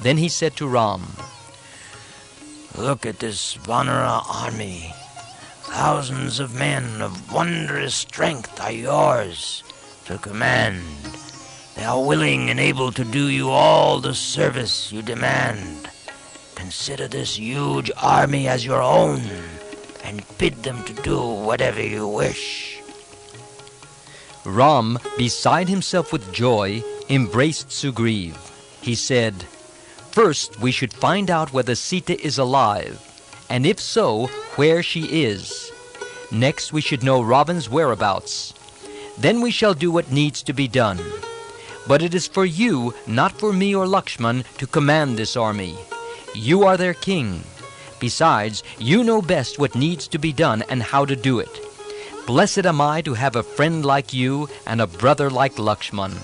Then he said to Ram, "Look at this Vanara army. Thousands of men of wondrous strength are yours to command. They are willing and able to do you all the service you demand. Consider this huge army as your own, and bid them to do whatever you wish." Ram, beside himself with joy, embraced Sugriv. He said, "First we should find out whether Sita is alive, and if so, where she is. Next we should know Ravan's whereabouts. Then we shall do what needs to be done. But it is for you, not for me or Lakshman, to command this army. You are their king. Besides, you know best what needs to be done and how to do it. Blessed am I to have a friend like you and a brother like Lakshman."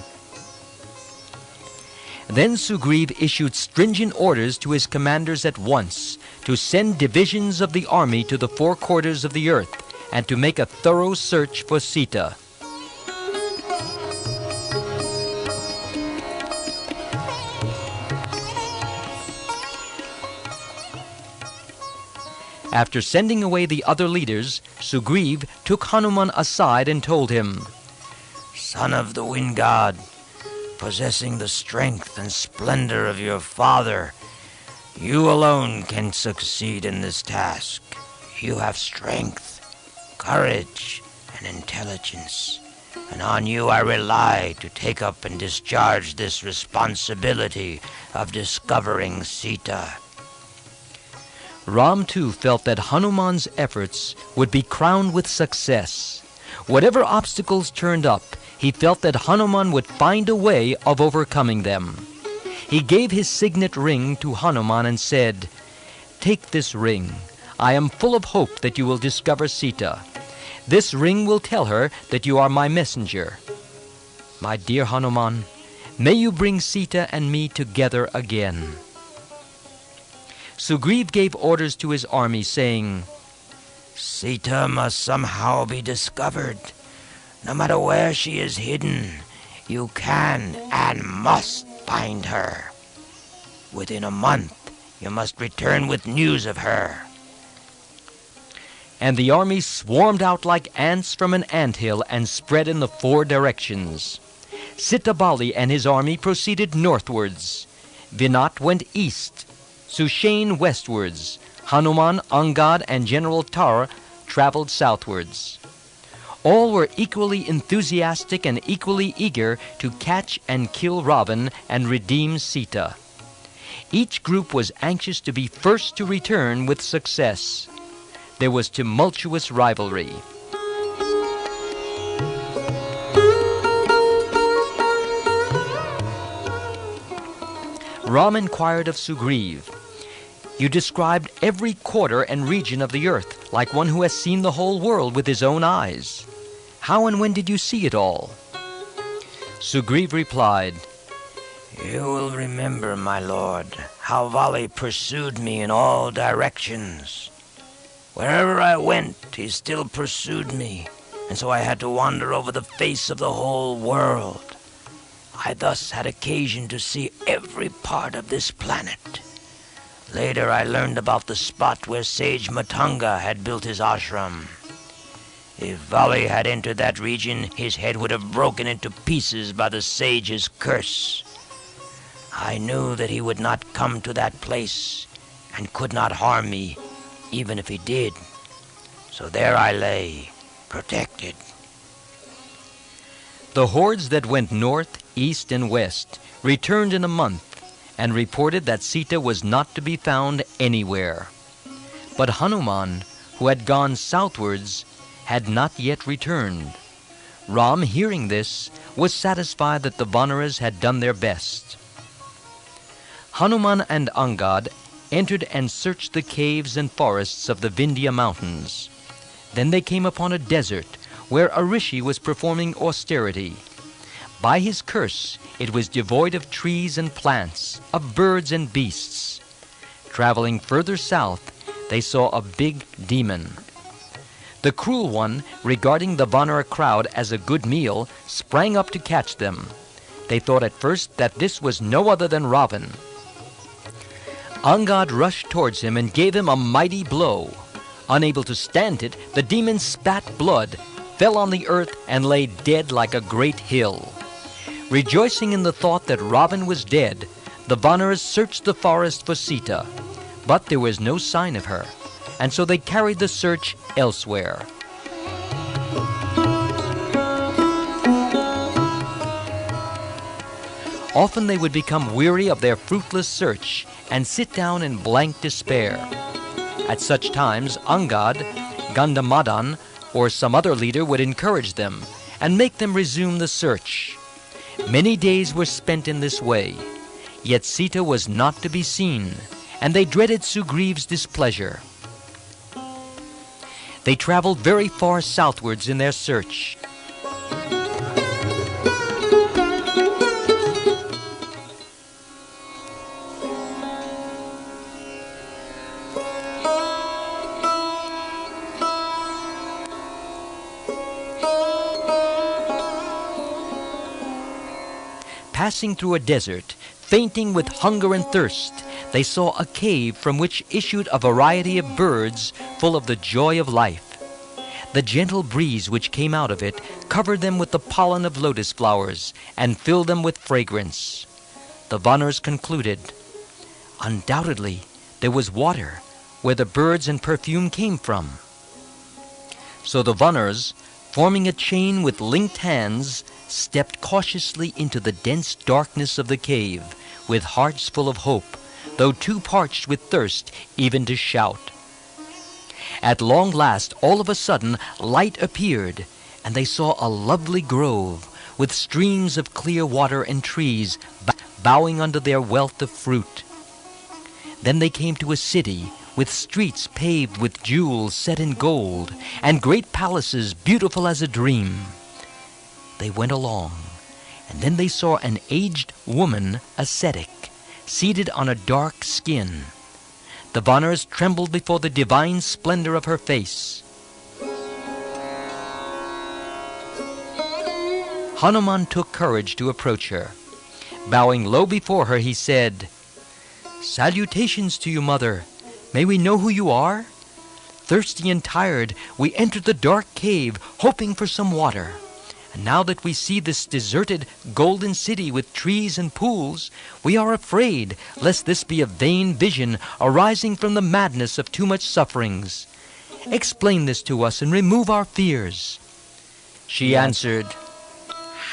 Then Sugriv issued stringent orders to his commanders at once to send divisions of the army to the four quarters of the earth and to make a thorough search for Sita. After sending away the other leaders, Sugriv took Hanuman aside and told him, "Son of the wind god, possessing the strength and splendor of your father, you alone can succeed in this task. You have strength, courage, and intelligence, and on you I rely to take up and discharge this responsibility of discovering Sita." Ram too felt that Hanuman's efforts would be crowned with success. Whatever obstacles turned up, he felt that Hanuman would find a way of overcoming them. He gave his signet ring to Hanuman and said, "Take this ring. I am full of hope that you will discover Sita. This ring will tell her that you are my messenger. My dear Hanuman, may you bring Sita and me together again." Sugriv gave orders to his army, saying, "Sita must somehow be discovered. No matter where she is hidden, you can and must find her. Within a month, you must return with news of her." And the army swarmed out like ants from an anthill and spread in the four directions. Sita-bali and his army proceeded northwards. Vinat went east. Sushain westwards. Hanuman, Angad, and General Tar traveled southwards. All were equally enthusiastic and equally eager to catch and kill Ravan and redeem Sita. Each group was anxious to be first to return with success. There was tumultuous rivalry. Ram inquired of Sugriv, "You described every quarter and region of the earth, like one who has seen the whole world with his own eyes. How and when did you see it all?" Sugriv replied, "You will remember, my lord, how Vali pursued me in all directions. Wherever I went, he still pursued me, and so I had to wander over the face of the whole world. I thus had occasion to see every part of this planet. Later I learned about the spot where sage Matanga had built his ashram. If Vali had entered that region, his head would have broken into pieces by the sage's curse. I knew that he would not come to that place and could not harm me, even if he did. So there I lay, protected." The hordes that went north, east, and west returned in a month and reported that Sita was not to be found anywhere. But Hanuman, who had gone southwards, had not yet returned. Ram, hearing this, was satisfied that the Vanaras had done their best. Hanuman and Angad entered and searched the caves and forests of the Vindhya mountains. Then they came upon a desert where a rishi was performing austerity. By his curse, it was devoid of trees and plants, of birds and beasts. Traveling further south, they saw a big demon. The cruel one, regarding the Vanara crowd as a good meal, sprang up to catch them. They thought at first that this was no other than Ravan. Angad rushed towards him and gave him a mighty blow. Unable to stand it, the demon spat blood, fell on the earth, and lay dead like a great hill. Rejoicing in the thought that Ravan was dead, the Vanars searched the forest for Sita, but there was no sign of her, and so they carried the search elsewhere. Often they would become weary of their fruitless search and sit down in blank despair. At such times, Angad, Gandhamadan, or some other leader would encourage them and make them resume the search. Many days were spent in this way, yet Sita was not to be seen, and they dreaded Sugriv's displeasure. They traveled very far southwards in their search. Passing through a desert, fainting with hunger and thirst, they saw a cave from which issued a variety of birds full of the joy of life. The gentle breeze which came out of it covered them with the pollen of lotus flowers and filled them with fragrance. The Vanars concluded, undoubtedly there was water where the birds and perfume came from. So the Vanars, forming a chain with linked hands, stepped cautiously into the dense darkness of the cave, with hearts full of hope, though too parched with thirst even to shout. At long last, all of a sudden, light appeared, and they saw a lovely grove, with streams of clear water and trees bowing under their wealth of fruit. Then they came to a city, with streets paved with jewels set in gold, and great palaces beautiful as a dream. They went along, and then they saw an aged woman, ascetic, seated on a dark skin. The Vanars trembled before the divine splendor of her face. Hanuman took courage to approach her. Bowing low before her, he said, "Salutations to you, mother. May we know who you are?" Thirsty and tired, we entered the dark cave, hoping for some water. And now that we see this deserted golden city with trees and pools, we are afraid lest this be a vain vision arising from the madness of too much sufferings. Explain this to us and remove our fears." She answered,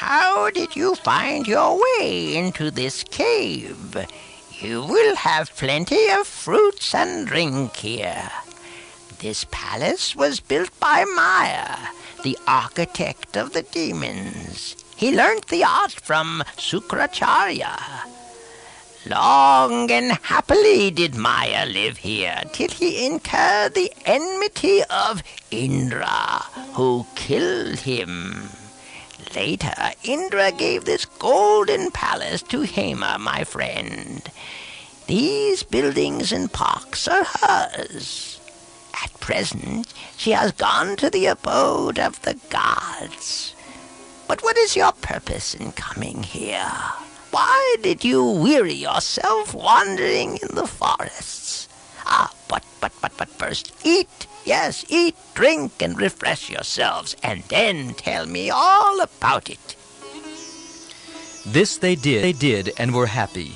How did you find your way into this cave? You will have plenty of fruits and drink here. This palace was built by Maya, the architect of the demons. He learnt the art from Sukracharya. Long and happily did Maya live here, till he incurred the enmity of Indra, who killed him. Later, Indra gave this golden palace to Hema, my friend. These buildings and parks are hers. At present, she has gone to the abode of the gods. But what is your purpose in coming here? Why did you weary yourself wandering in the forests? But first, eat. Yes, eat, drink, and refresh yourselves, and then tell me all about it. This they did and were happy.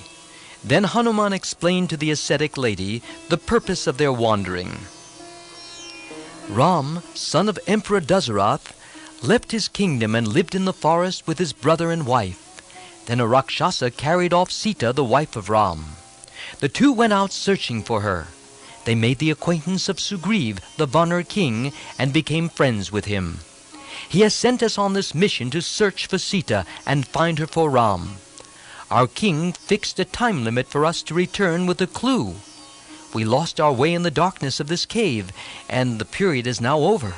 Then Hanuman explained to the ascetic lady the purpose of their wandering. Ram, son of Emperor Dasarath, left his kingdom and lived in the forest with his brother and wife. Then a Rakshasa carried off Sita, the wife of Ram. The two went out searching for her. They made the acquaintance of Sugriv, the Vanar king, and became friends with him. He has sent us on this mission to search for Sita and find her for Ram. Our king fixed a time limit for us to return with a clue. We lost our way in the darkness of this cave, and the period is now over.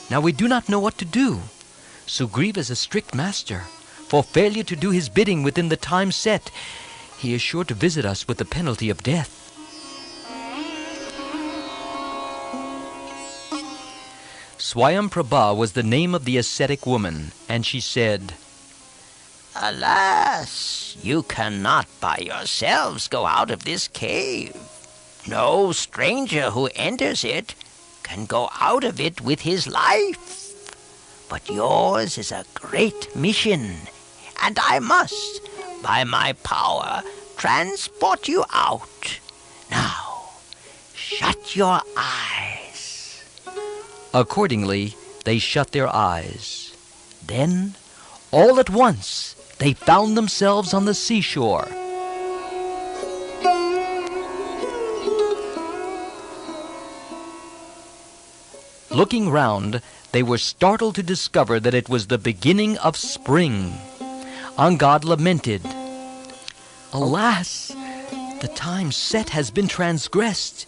Now we do not know what to do. Sugriv is a strict master. For failure to do his bidding within the time set, he is sure to visit us with the penalty of death. Swayamprabha was the name of the ascetic woman, and she said, Alas, you cannot by yourselves go out of this cave. No stranger who enters it can go out of it with his life. But yours is a great mission, and I must, by my power, transport you out. Now, shut your eyes. Accordingly, they shut their eyes. Then, all at once, they found themselves on the seashore. Looking round, they were startled to discover that it was the beginning of spring. Angad lamented, "Alas, the time set has been transgressed.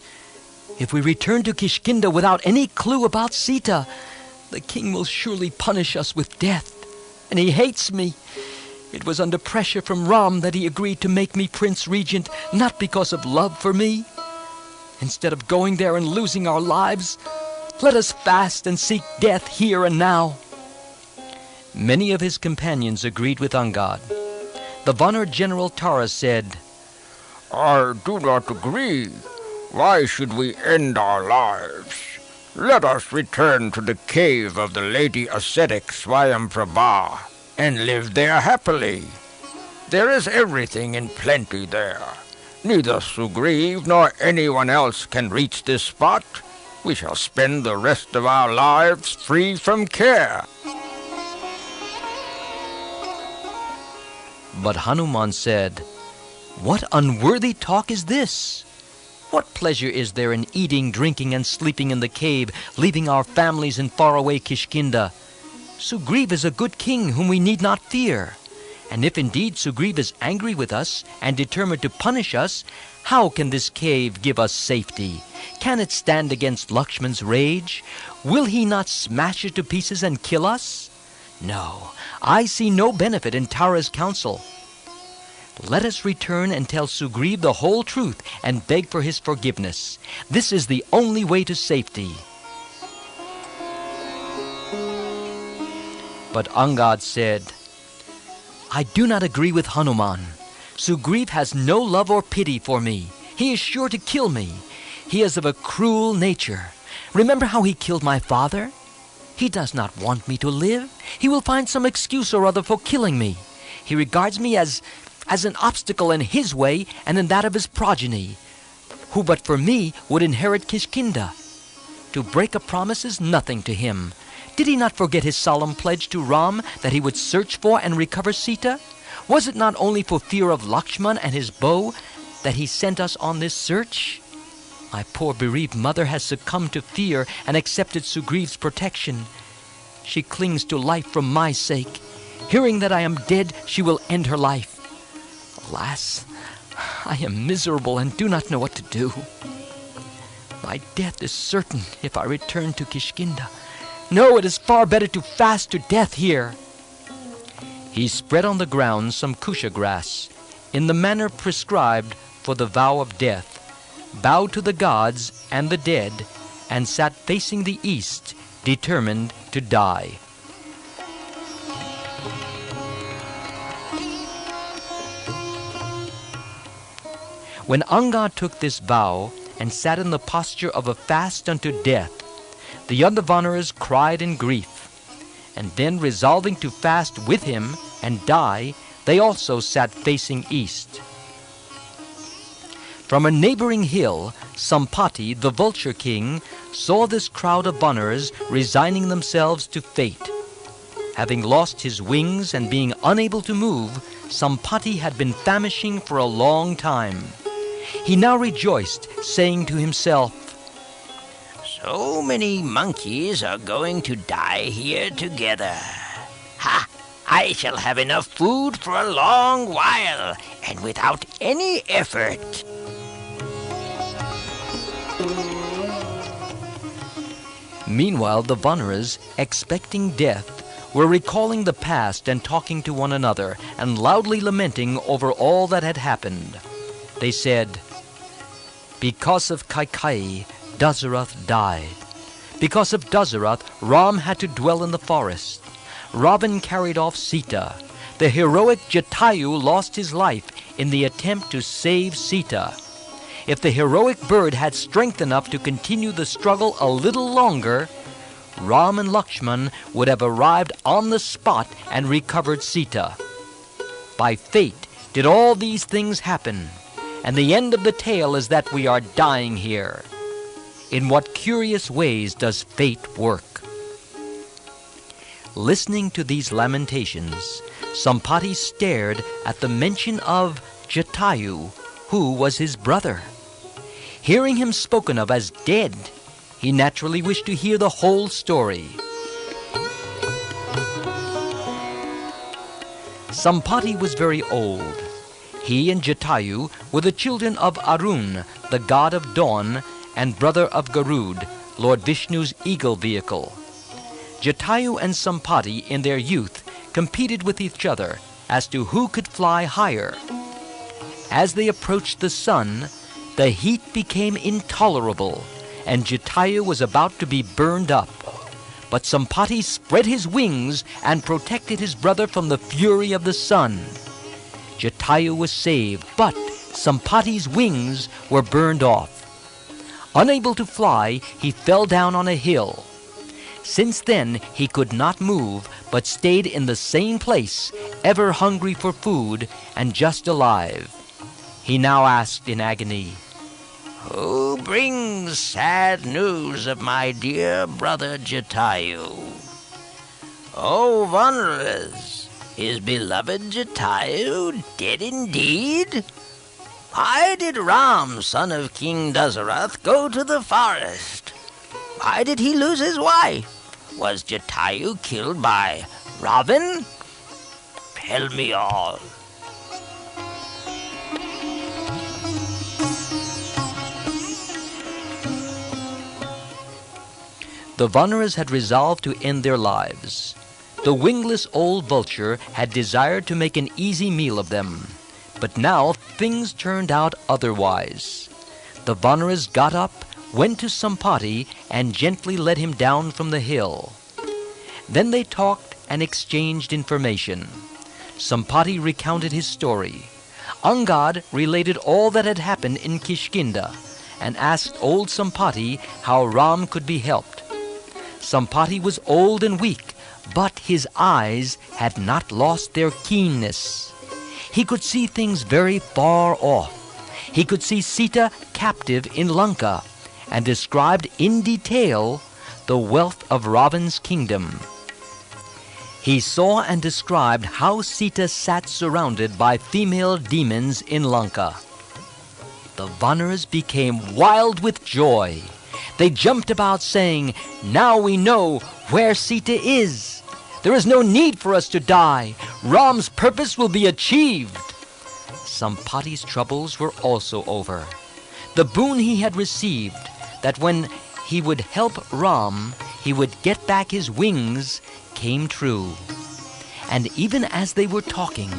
If we return to Kishkinda without any clue about Sita, the king will surely punish us with death. And he hates me. It was under pressure from Ram that he agreed to make me Prince Regent, not because of love for me. Instead of going there and losing our lives, let us fast and seek death here and now." Many of his companions agreed with Angad. The Vanir General Tara said, "I do not agree. Why should we end our lives? Let us return to the cave of the Lady Ascetic Swayamprabha and live there happily. There is everything in plenty there. Neither Sugriv nor anyone else can reach this spot. We shall spend the rest of our lives free from care." But Hanuman said, "What unworthy talk is this? What pleasure is there in eating, drinking, and sleeping in the cave, leaving our families in faraway Kishkinda? Sugriv is a good king whom we need not fear. And if indeed Sugriv is angry with us and determined to punish us, how can this cave give us safety? Can it stand against Lakshman's rage? Will he not smash it to pieces and kill us? No, I see no benefit in Tara's counsel. Let us return and tell Sugriv the whole truth and beg for his forgiveness. This is the only way to safety." But Angad said, "I do not agree with Hanuman. Sugriv has no love or pity for me. He is sure to kill me. He is of a cruel nature. Remember how he killed my father? He does not want me to live. He will find some excuse or other for killing me. He regards me as an obstacle in his way and in that of his progeny, who but for me would inherit Kishkinda. To break a promise is nothing to him. Did he not forget his solemn pledge to Ram that he would search for and recover Sita? Was it not only for fear of Lakshman and his bow that he sent us on this search? My poor bereaved mother has succumbed to fear and accepted Sugriv's protection. She clings to life for my sake. Hearing that I am dead, she will end her life. Alas, I am miserable and do not know what to do. My death is certain if I return to Kishkinda. No, it is far better to fast to death here." He spread on the ground some kusha grass, in the manner prescribed for the vow of death, bowed to the gods and the dead, and sat facing the east, determined to die. When Angad took this vow and sat in the posture of a fast unto death, the other Vaniras cried in grief, and then resolving to fast with him and die, they also sat facing east. From a neighboring hill, Sampaati, the vulture king, saw this crowd of Vaniras resigning themselves to fate. Having lost his wings and being unable to move, Sampaati had been famishing for a long time. He now rejoiced, saying to himself, So many monkeys are going to die here together. Ha! I shall have enough food for a long while, and without any effort. Meanwhile, the Vaniras, expecting death, were recalling the past and talking to one another, and loudly lamenting over all that had happened. They said, "Because of Kaikeyi, Dasarath died. Because of Dasarath, Ram had to dwell in the forest. Ravan carried off Sita. the heroic Jatayu lost his life in the attempt to save Sita. If the heroic bird had strength enough to continue the struggle a little longer, Ram and Lakshman would have arrived on the spot and recovered Sita. By fate did all these things happen, and the end of the tale is that we are dying here. In what curious ways does fate work? Listening to these lamentations, Sampaati stared at the mention of Jatayu, who was his brother. Hearing him spoken of as dead, he naturally wished to hear the whole story. Sampaati was very old. He and Jatayu were the children of Arun, the god of dawn, and brother of Garud, Lord Vishnu's eagle vehicle. Jatayu and Sampaati in their youth competed with each other as to who could fly higher. As they approached the sun, the heat became intolerable, and Jatayu was about to be burned up. But Sampaati spread his wings and protected his brother from the fury of the sun. Jatayu was saved, but Sampaati's wings were burned off. Unable to fly, he fell down on a hill. Since then, he could not move, but stayed in the same place, ever hungry for food and just alive. He now asked in agony, "Who brings sad news of my dear brother Jatayu?" "Oh, wanderers, is beloved Jatayu dead indeed? Why did Ram, son of King Dasarath, go to the forest? Why did he lose his wife? Was Jatayu killed by Ravan? Tell me all." The Vanneras had resolved to end their lives. The wingless old vulture had desired to make an easy meal of them, but now things turned out otherwise. The Vanneras got up, went to Sampaati, and gently led him down from the hill. Then they talked and exchanged information. Sampaati recounted his story. Angad related all that had happened in Kishkinda, and asked old Sampaati how Ram could be helped. Sampaati was old and weak, but his eyes had not lost their keenness. He could see things very far off. He could see Sita captive in Lanka, and described in detail the wealth of Ravan's kingdom. He saw and described how Sita sat surrounded by female demons in Lanka. The Vanneras became wild with joy. They jumped about saying, "Now we know where Sita is. There is no need for us to die. Ram's purpose will be achieved." Sampaati's troubles were also over. The boon he had received, that when he would help Ram, he would get back his wings, came true. And even as they were talking,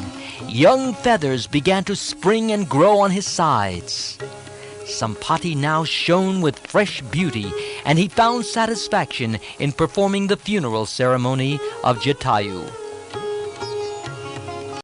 young feathers began to spring and grow on his sides. Sampaati now shone with fresh beauty, and he found satisfaction in performing the funeral ceremony of Jatayu.